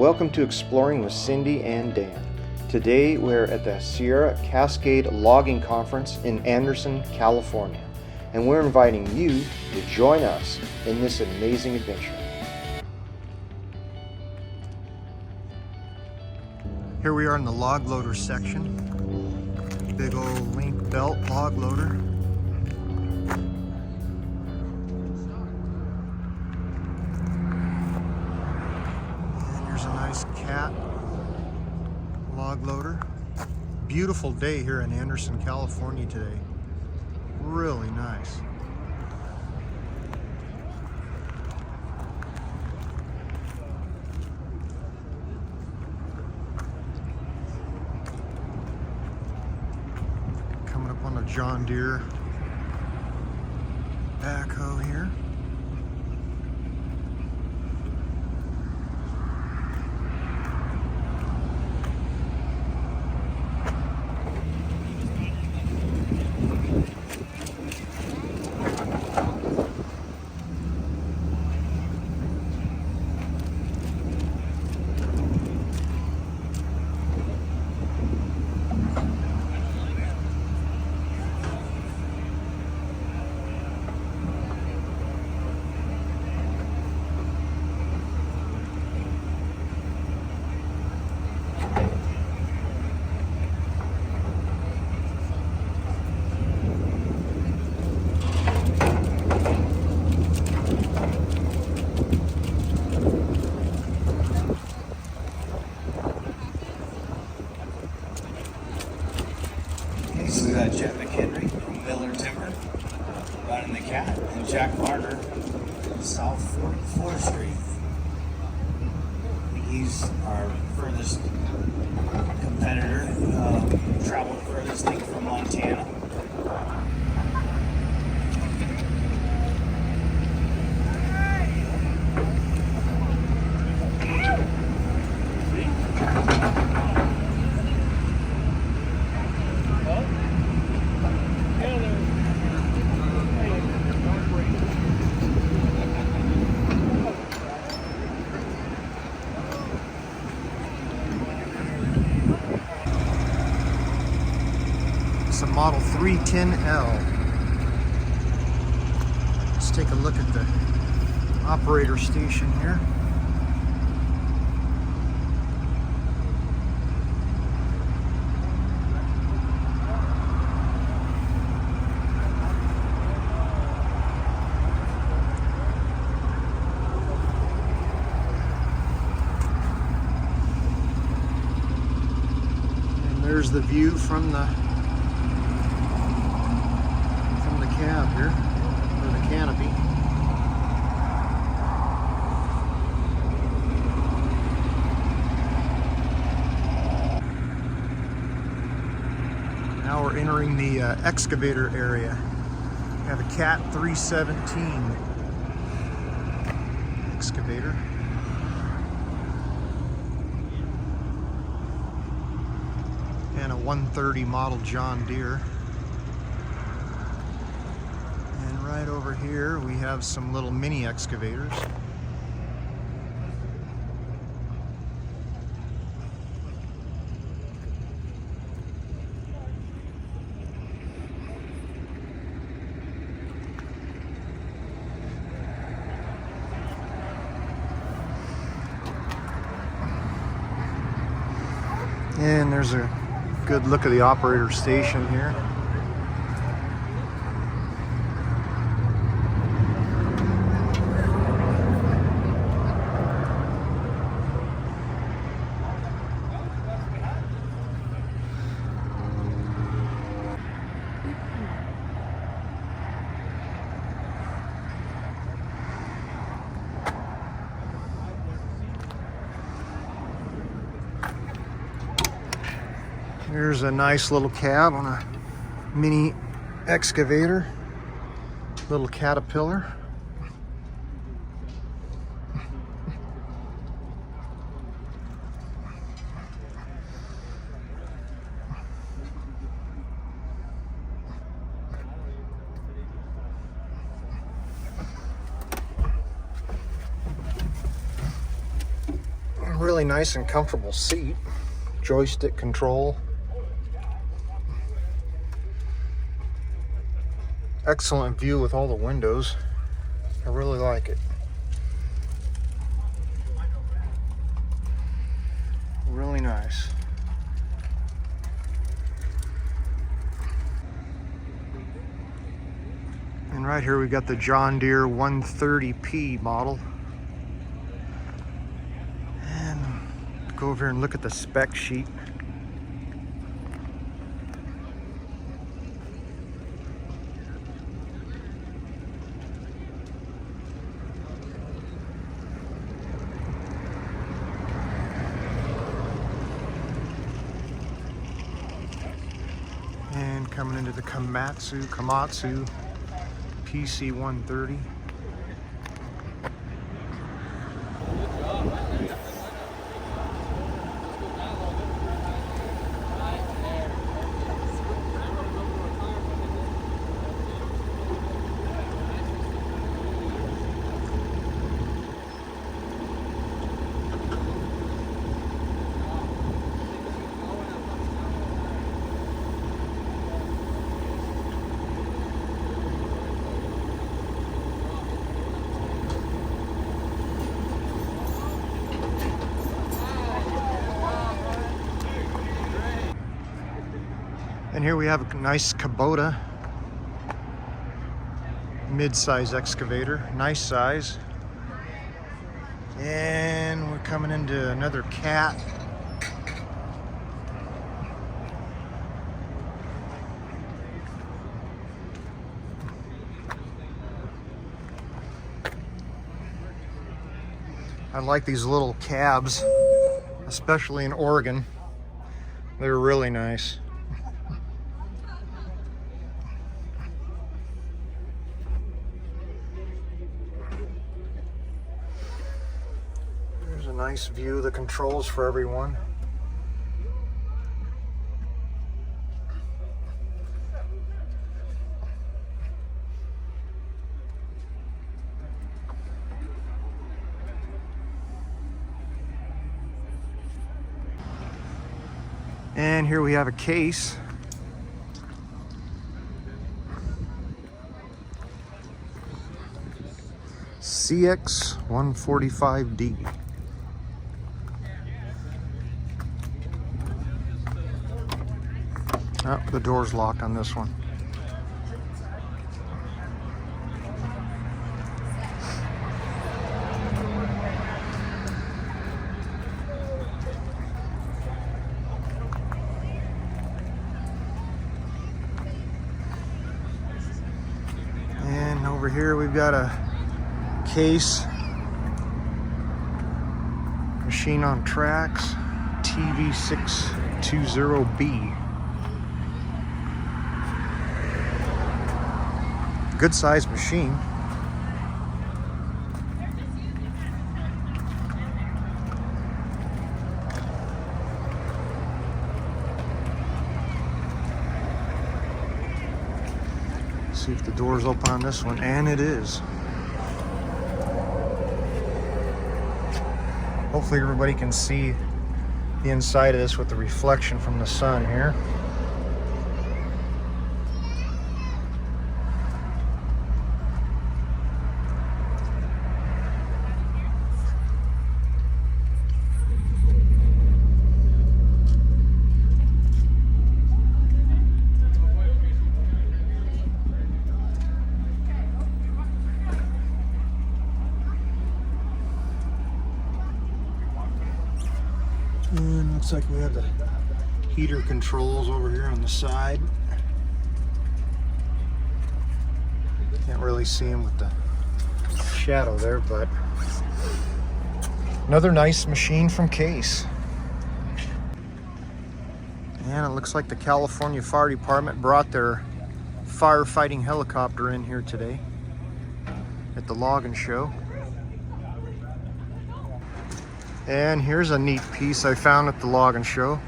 Welcome to Exploring with Cindy and Dan. Today we're at the SIERRA-CASCADE Logging Conference in Anderson, California, and we're inviting you to join us in this amazing adventure. Here we are in the log loader section. Big old link belt log loader. Here's a nice cat log loader. Beautiful day here in Anderson, California today. Really nice. Coming up on a John Deere backhoe here. So we got Jeff McHenry from Miller Timber running the cat, and Jack Marner, South 44th Street. He's our furthest competitor, traveled furthest thing from Montana. It's a Model 310L. Let's take a look at the operator station here. And there's the view from the cab here, or the canopy. Now we're entering the excavator area. We have a Cat 317 excavator. And a 130 model John Deere. Right over here we have some little mini excavators. And there's a good look at the operator station here. Here's a nice little cab on a mini excavator, little Caterpillar. Really nice and comfortable seat. Joystick control. Excellent view with all the windows. I really like it. Really nice. And right here we got the John Deere 130P model. And go over here and look at the spec sheet. And coming into the Komatsu PC 130. And here we have a nice Kubota mid-size excavator, nice size. And we're coming into another Cat. I like these little cabs, especially in Oregon. They're really nice. There's a nice view of the controls for everyone. And here we have a case. CX145D. Oh, the door's locked on this one. And over here we've got a case, machine on tracks, TV620B. Good sized machine. See if the door's open on this one, and it is. Hopefully everybody can see the inside of this with the reflection from the sun here. And looks like we have the heater controls over here on the side. Can't really see them with the shadow there, but another nice machine from Case. And it looks like the California Fire Department brought their firefighting helicopter in here today at the logging show. And here's a neat piece I found at the logging show.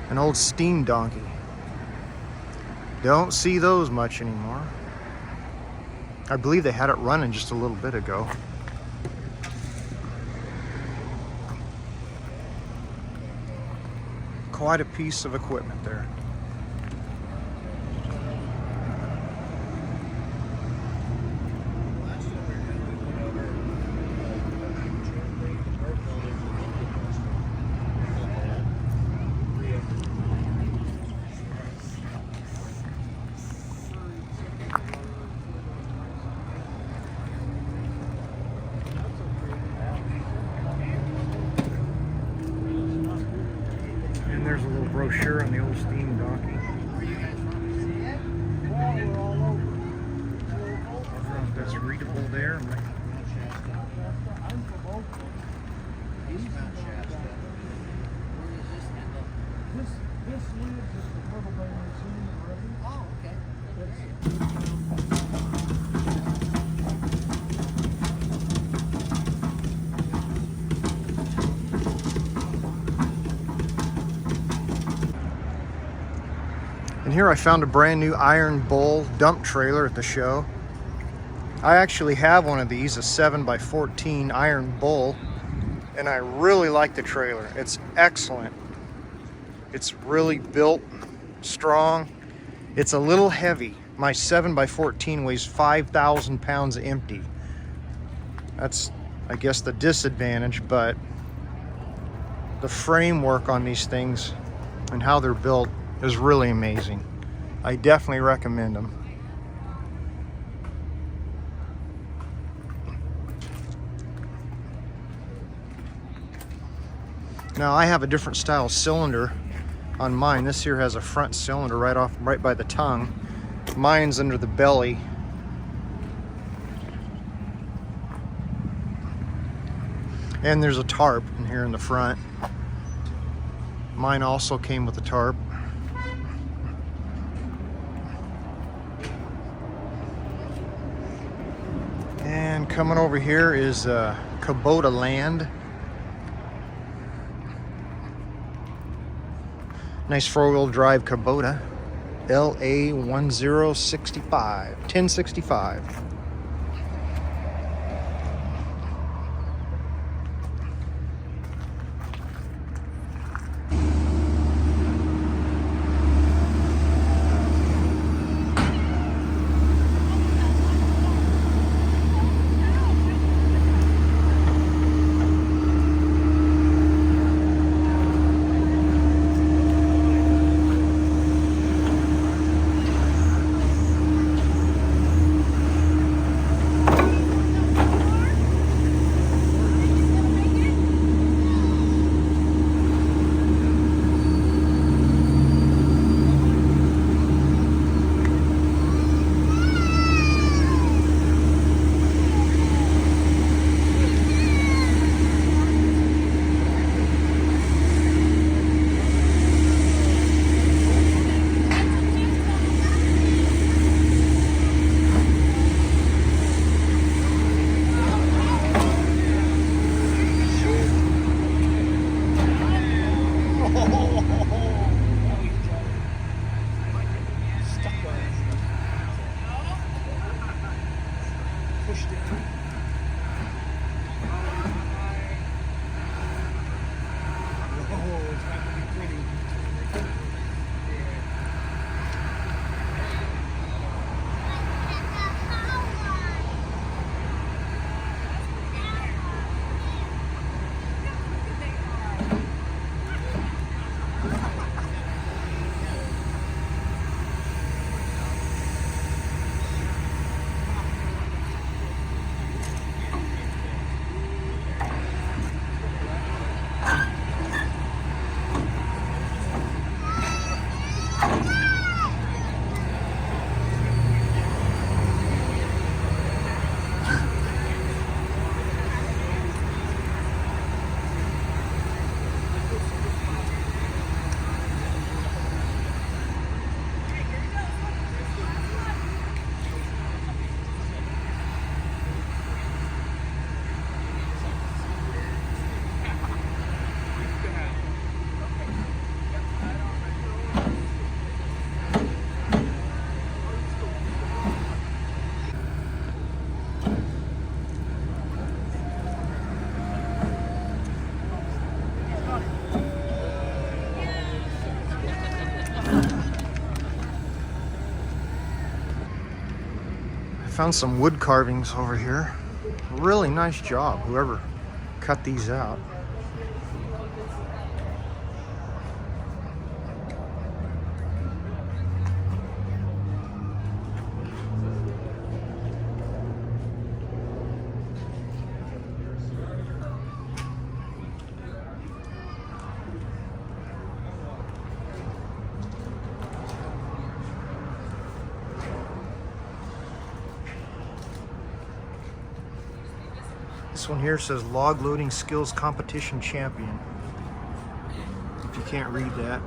An old steam donkey. Don't see those much anymore. I believe they had it running just a little bit ago. quite a piece of equipment there. And there's a little brochure on the old steam donkey. I don't know if that's readable there. And here I found a brand new Iron Bull dump trailer at the show. I actually have one of these, a 7x14 Iron Bull, and I really like the trailer. It's excellent. It's really built strong. It's a little heavy. My 7x14 weighs 5,000 pounds empty. That's, I guess, the disadvantage, but the framework on these things and how they're built is really amazing. I definitely recommend them. Now I have a different style cylinder on mine. This here has a front cylinder right by the tongue. Mine's under the belly. And there's a tarp in here in the front. Mine also came with a tarp. And coming over here is Kubota Land. Nice four-wheel drive Kubota. LA1065. Found some wood carvings over here. Really nice job, whoever cut these out. This one here says Log Loading Skills Competition Champion. If you can't read that.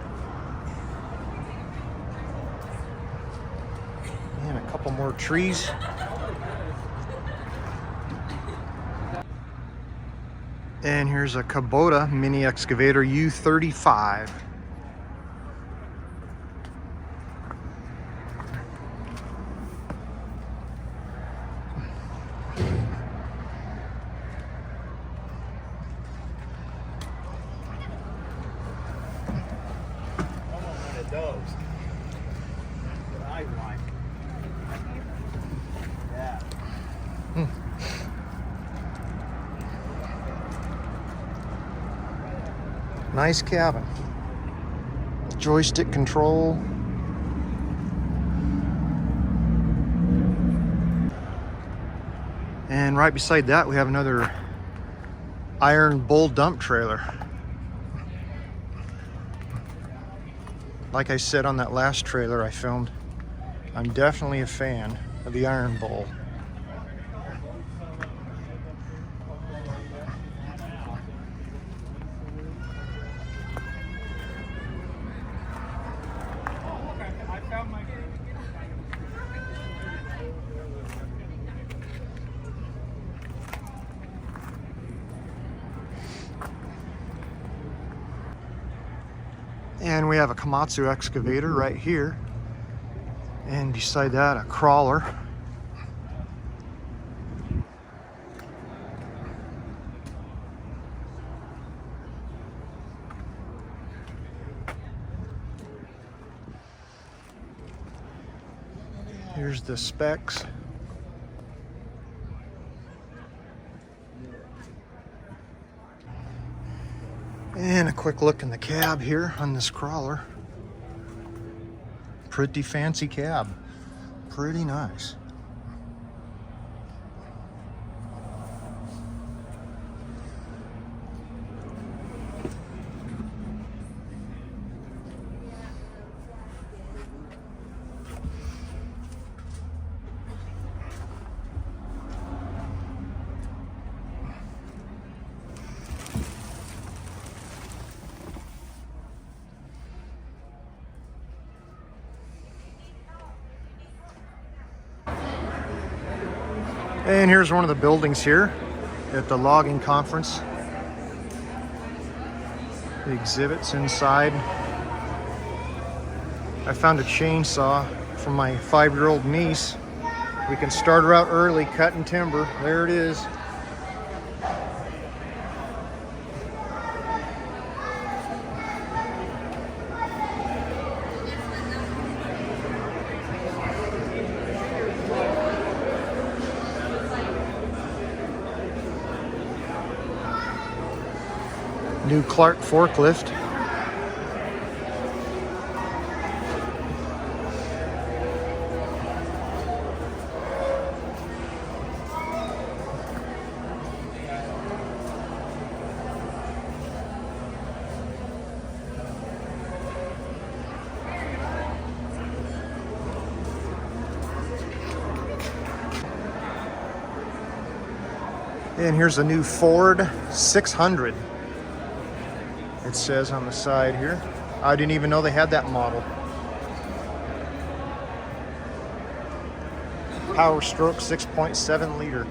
And a couple more trees. And here's a Kubota mini excavator U35. Those that I want. Yeah. Nice cabin. Joystick control. And right beside that we have another iron bull dump trailer. Like I said on that last trailer I filmed, I'm definitely a fan of the Iron Bull. And we have a Komatsu excavator right here. And beside that, a crawler. Here's the specs. And a quick look in the cab here on this crawler. Pretty fancy cab. Pretty nice. And here's one of the buildings here at the logging conference. The exhibits inside. I found a chainsaw from my 5-year-old niece. We can start her out early cutting timber. There it is. New Clark forklift. And here's a new Ford 600. It says on the side here. I didn't even know they had that model. Power stroke 6.7 liter.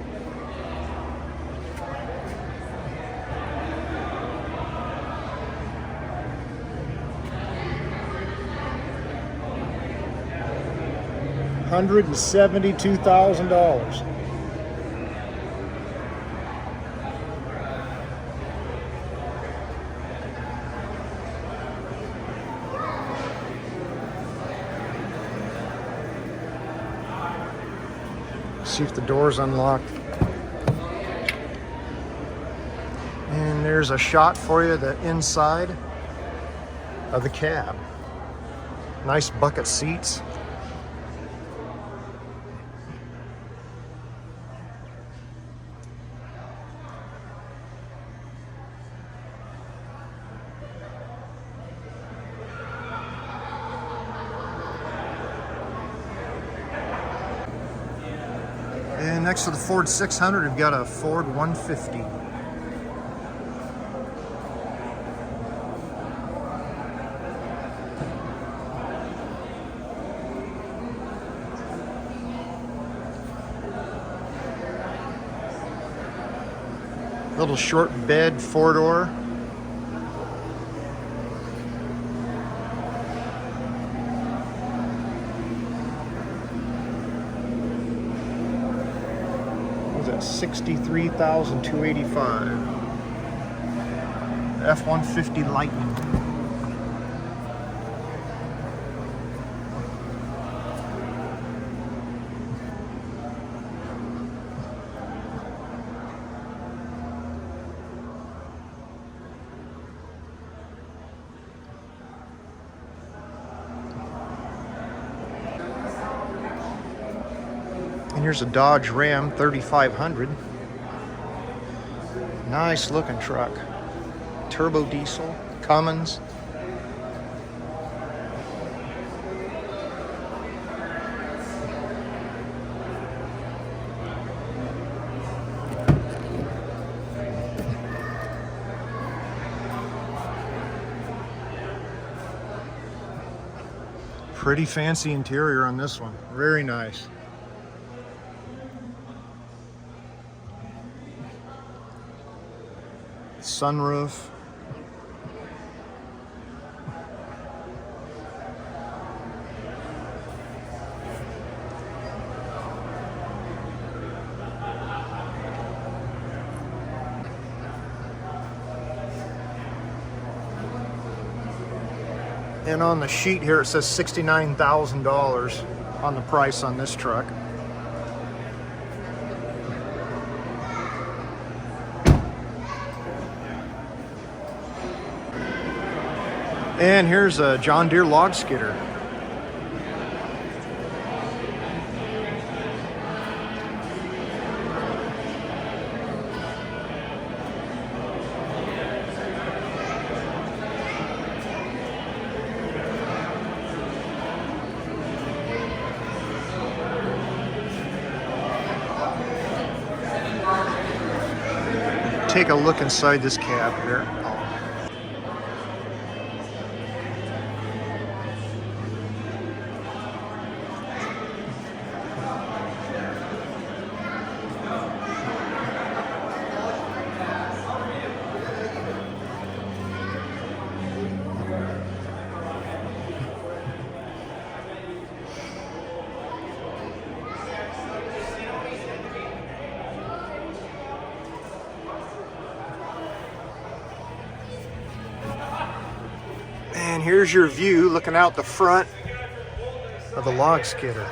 $172,000. see if the door's unlocked. And there's a shot for you, the inside of the cab. Nice bucket seats. And next to the Ford 600, we've got a Ford 150. Little short bed, four-door. What was that? $63,285. F-150 Lightning. And here's a Dodge Ram 3500. Nice looking truck. Turbo diesel, Cummins. Pretty fancy interior on this one. Very nice. Sunroof. And on the sheet here it says $69,000 on the price on this truck. And here's a John Deere log skidder. Take a look inside this cab here. And here's your view looking out the front of the log skidder.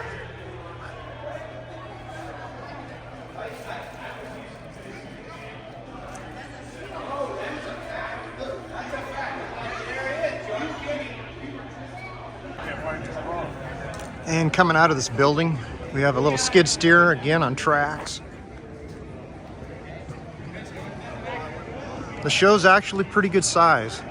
And coming out of this building, we have a little skid steer again on tracks. The show's actually pretty good size.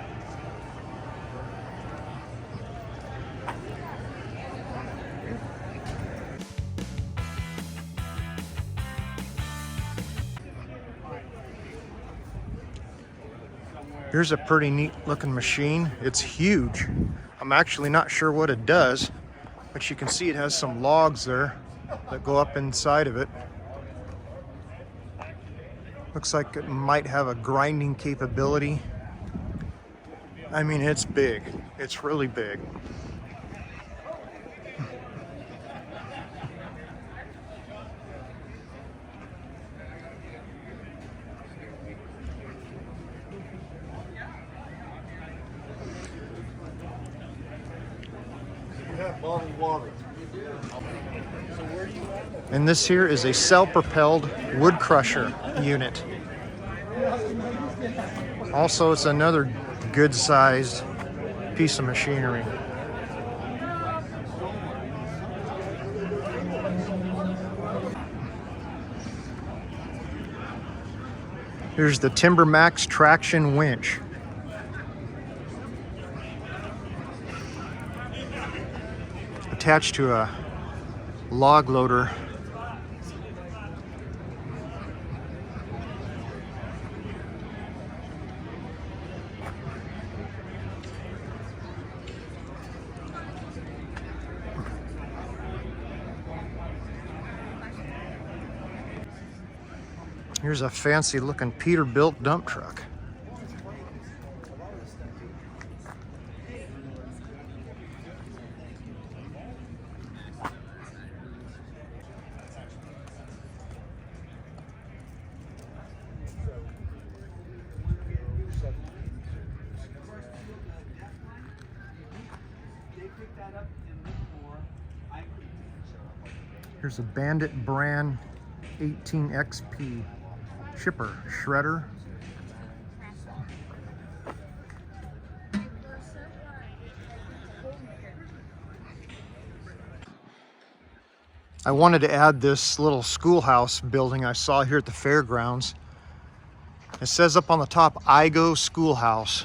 Here's a pretty neat looking machine. It's huge. I'm actually not sure what it does, but you can see it has some logs there that go up inside of it. Looks like it might have a grinding capability. I mean, it's big. It's really big. Bottled water. So where do you at? And this here is a self-propelled wood crusher unit. Also, it's another good-sized piece of machinery. Here's the Timber Max traction winch. Attached to a log loader. Here's a fancy looking Peterbilt dump truck. Here's a Bandit brand 18XP chipper shredder. I wanted to add this little schoolhouse building I saw here at the fairgrounds. It says up on the top, IGO Schoolhouse.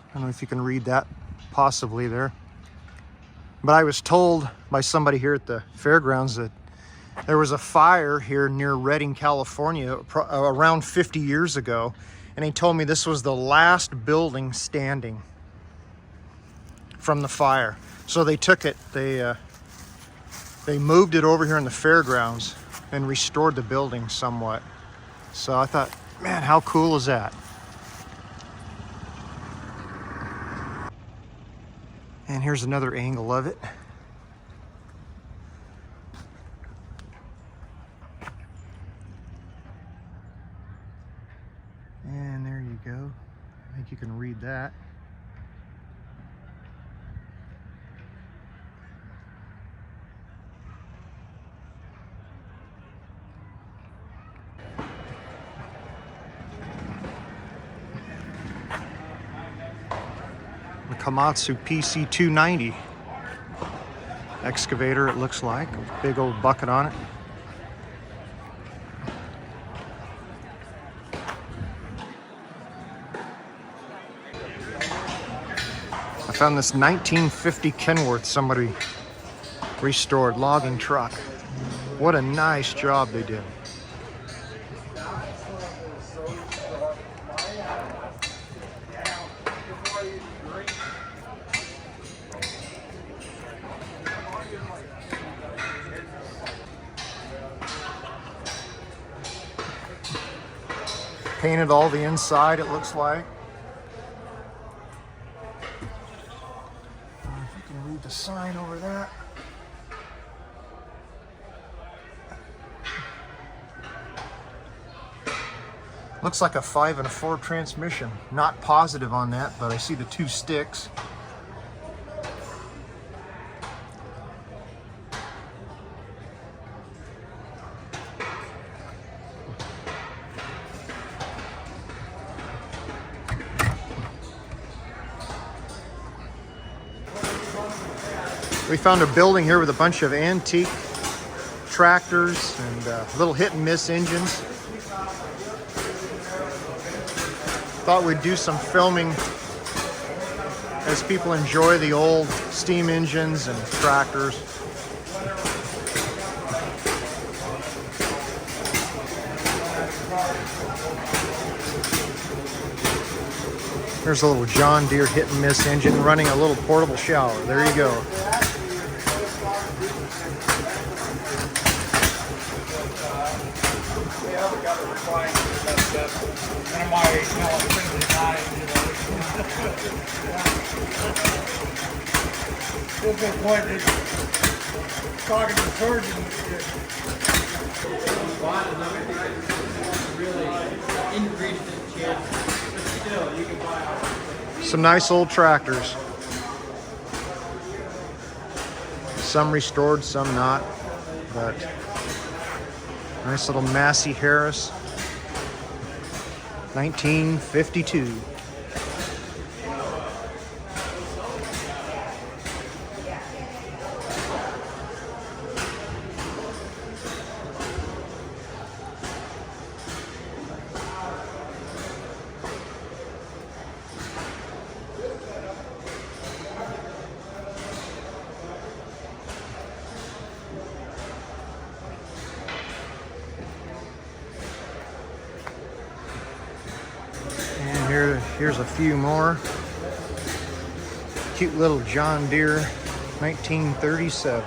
I don't know if you can read that possibly there. But I was told by somebody here at the fairgrounds that there was a fire here near Redding, California around 50 years ago. And he told me this was the last building standing from the fire. So they took it, they moved it over here in the fairgrounds and restored the building somewhat. So I thought, man, how cool is that? And here's another angle of it. And there you go. I think you can read that. The Komatsu PC290 excavator, it looks like. A big old bucket on it. I found this 1950 Kenworth somebody restored logging truck. What a nice job they did. Painted all the inside, it looks like. If you can read the sign over that. Looks like a 5 4 transmission. Not positive on that, but I see the 2 sticks. We found a building here with a bunch of antique tractors and little hit and miss engines. Thought we'd do some filming as people enjoy the old steam engines and tractors. There's a little John Deere hit and miss engine running a little portable shower. There you go. Talking to the surgeon, some nice old tractors. Some restored, some not. But nice little Massey Harris, 1952. Here's a few more. Cute little John Deere, 1937.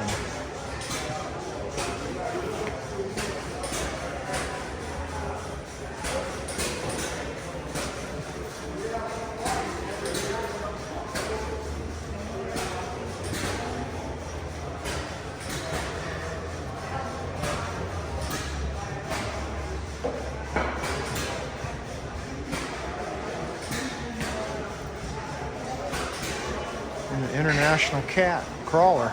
And the International Cat crawler.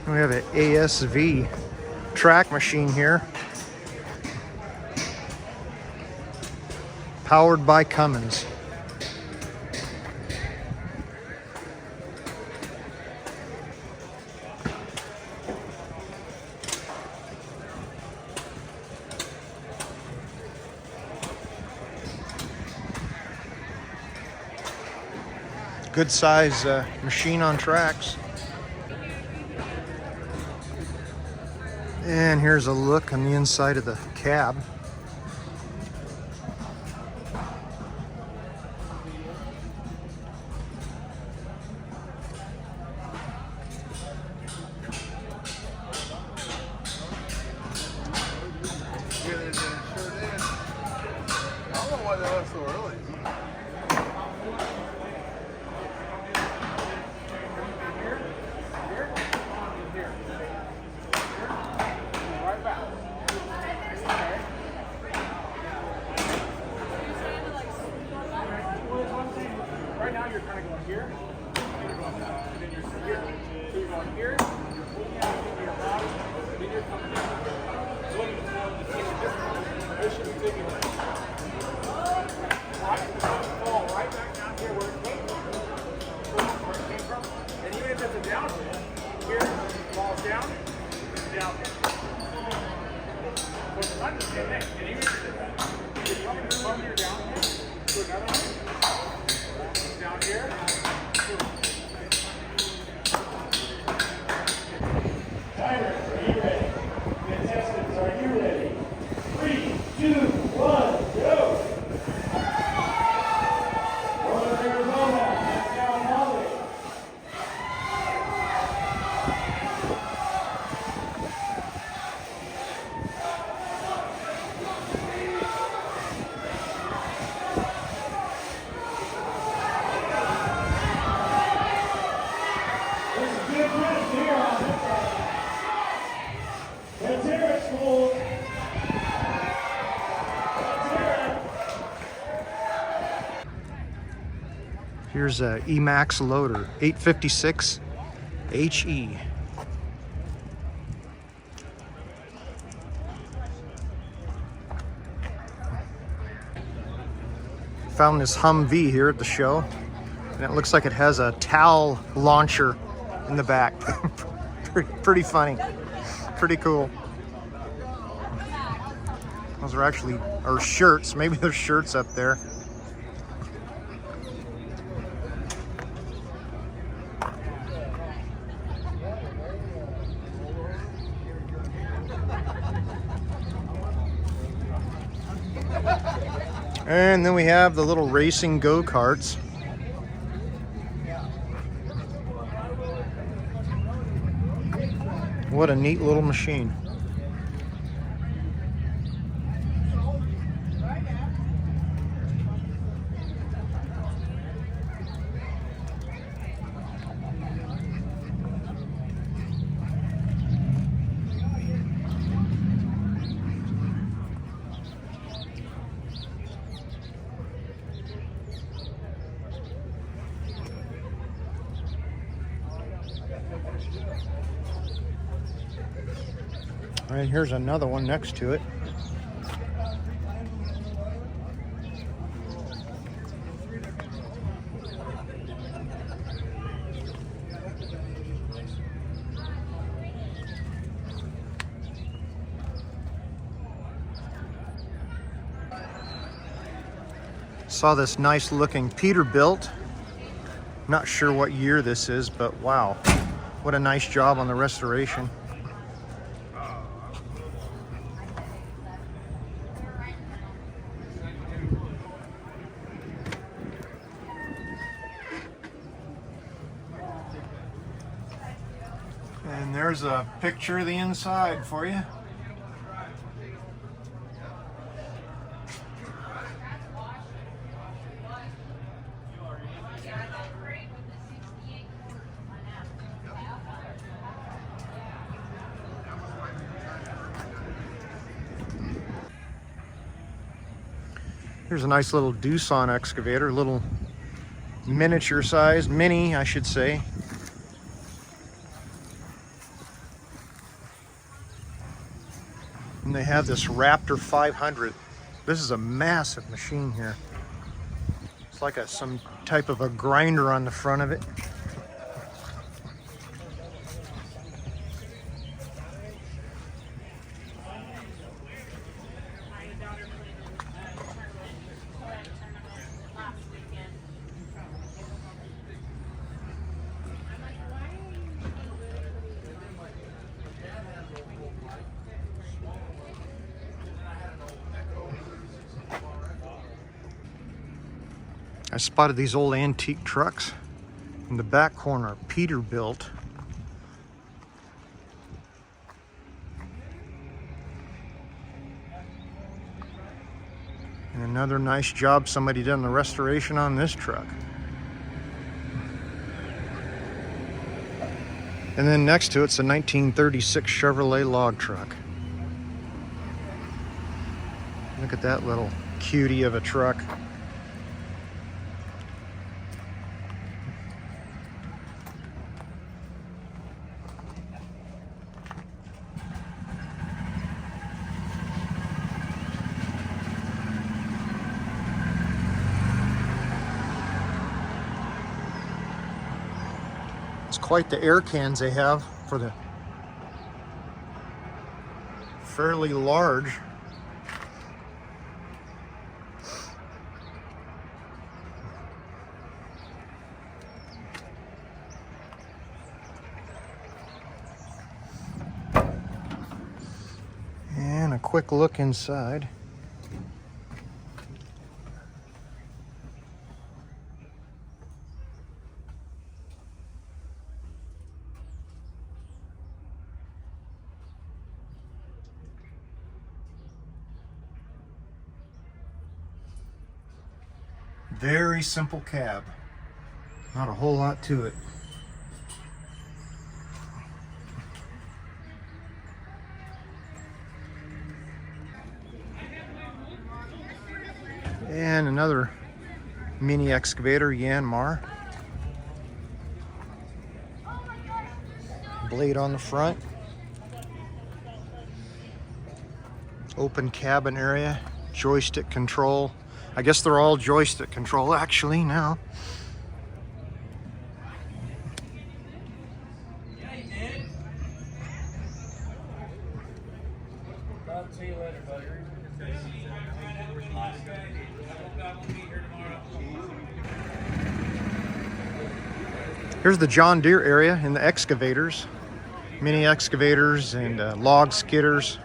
We have an ASV track machine here, powered by Cummins. Good size machine on tracks. And here's a look on the inside of the cab. Right now you're kind of going here, and you're going down, and then you're here. So you're going here, you're pulling out into your body, and then you're coming down. So when you this should be taking it. Fall right back down here where it came from. And even if it's a downhill, here, falls down, down. So it's not just getting it, and even if it's coming from your downhill to another one, down here. Timer, are you ready? Contestants, are you ready? 3, 2, 1, go! Northern Arizona, that's down Molly. Here's a Emax loader, 856 HE. Found this Humvee here at the show, and it looks like it has a towel launcher in the back. Pretty funny, pretty cool. Those are actually our shirts. Maybe there's shirts up there. And then we have the little racing go-karts. What a neat little machine. All right, here's another one next to it. Saw this nice looking Peterbilt. Not sure what year this is, but wow, what a nice job on the restoration. And there's a picture of the inside for you. Here's a nice little Doosan excavator, little miniature sized, mini I should say. And they have this Raptor 500. This is a massive machine here. It's like some type of a grinder on the front of it. I spotted these old antique trucks in the back corner, Peterbilt. And another nice job somebody did on the restoration on this truck. And then next to it's a 1936 Chevrolet log truck. Look at that little cutie of a truck. It's quite the air cans they have for the fairly large. And a quick look inside. Very simple cab. Not a whole lot to it. And another Mini excavator, Yanmar. Blade on the front. Open cabin area, joystick control. I guess they're all joystick control actually now. I'll see you later, buddy. Here's the John Deere area in the excavators. Mini excavators and log skidders.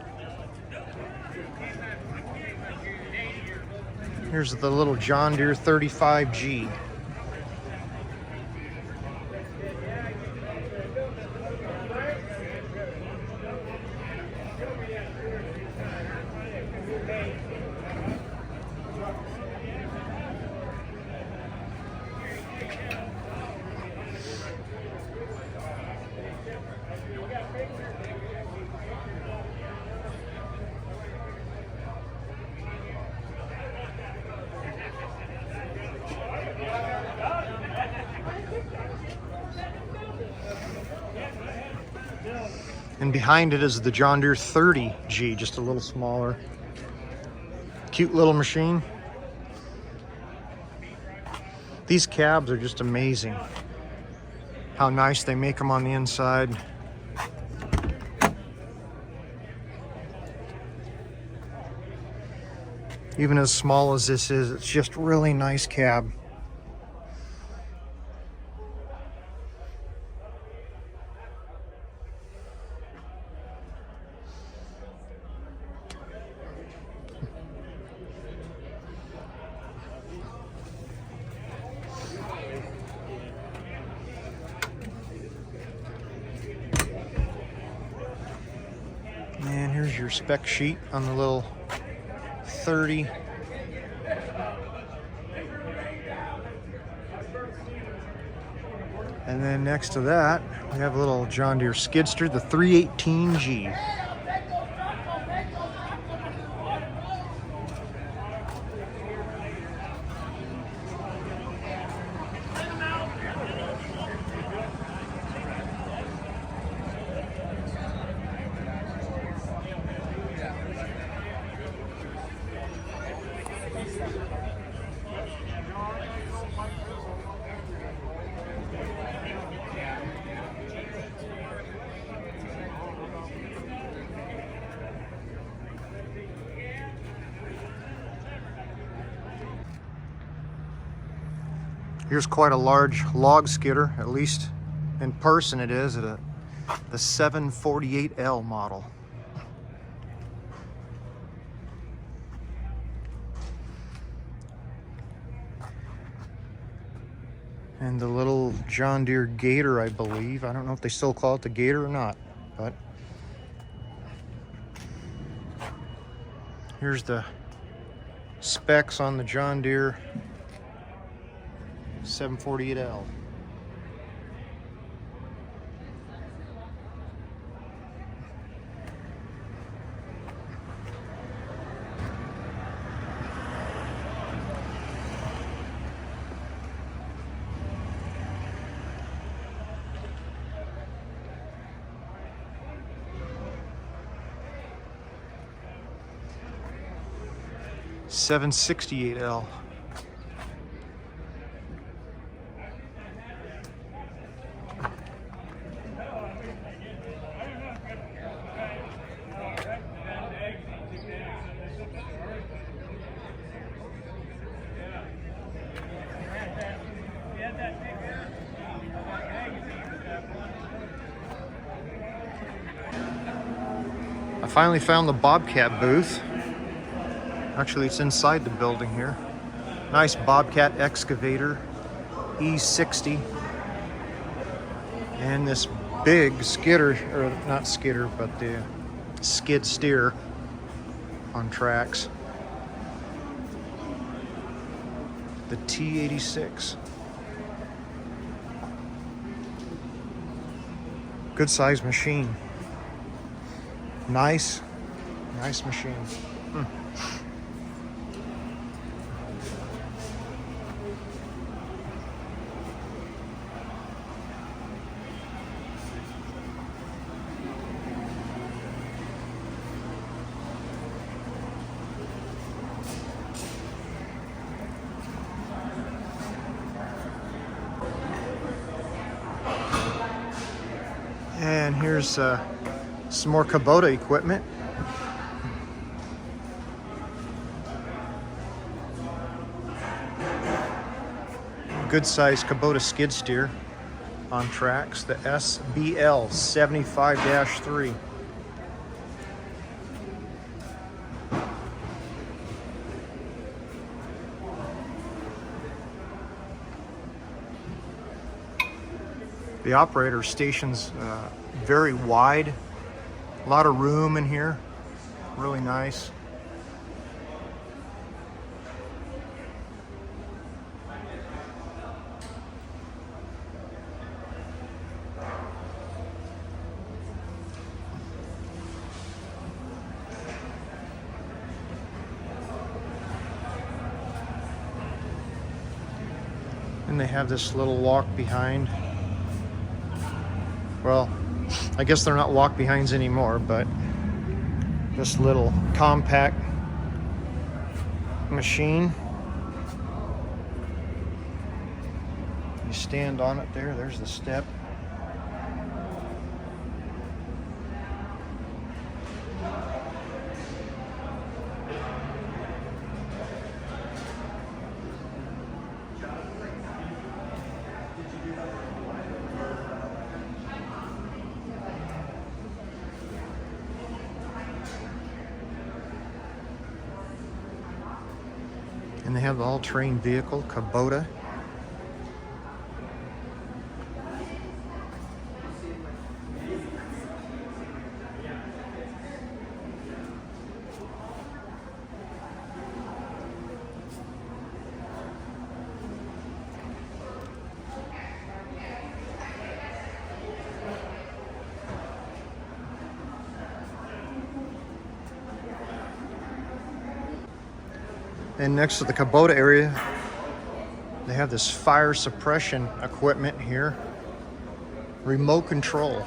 Here's the little John Deere 35G. And behind it is the John Deere 30G, just a little smaller. Cute little machine. These cabs are just amazing. How nice they make them on the inside. Even as small as this is, it's just really nice cab. And here's your spec sheet on the little 30. And then next to that, we have a little John Deere skidster, the 318G. Here's quite a large log skidder, at least in person it is, the 748L model. And the little John Deere Gator, I believe. I don't know if they still call it the Gator or not, but here's the specs on the John Deere 748L. $768L. I finally found the Bobcat booth. Actually, it's inside the building here. Nice Bobcat excavator, E60. And this big skidder, or not skidder, but the skid steer on tracks. The T86. Good size machine. Nice machine. there's some more Kubota equipment. Good size Kubota skid steer on tracks, the SBL 75-3. The operator station's very wide, a lot of room in here, really nice. And they have this little walk behind. Well, I guess they're not walk behinds anymore, but this little compact machine. You stand on it there, there's the step. And they have the all-terrain vehicle, Kubota. And next to the Kubota area, they have this fire suppression equipment here. Remote control.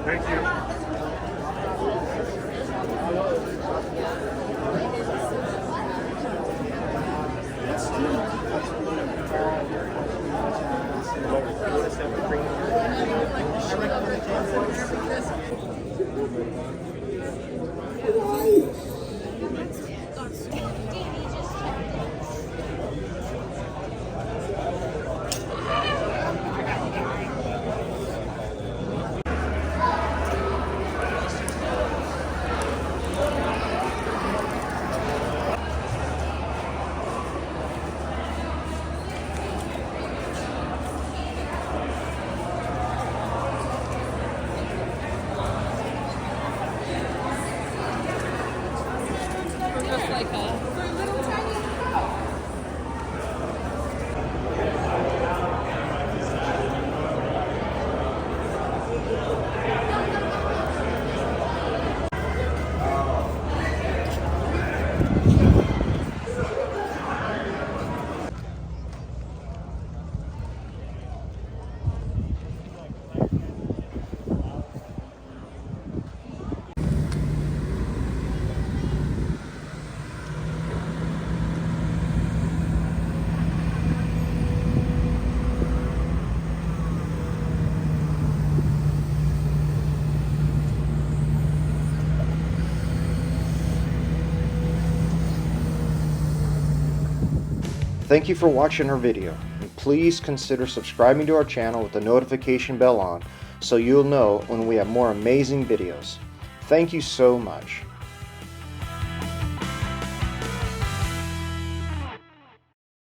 Thank you. Thank you for watching our video, and please consider subscribing to our channel with the notification bell on so you'll know when we have more amazing videos. Thank you so much.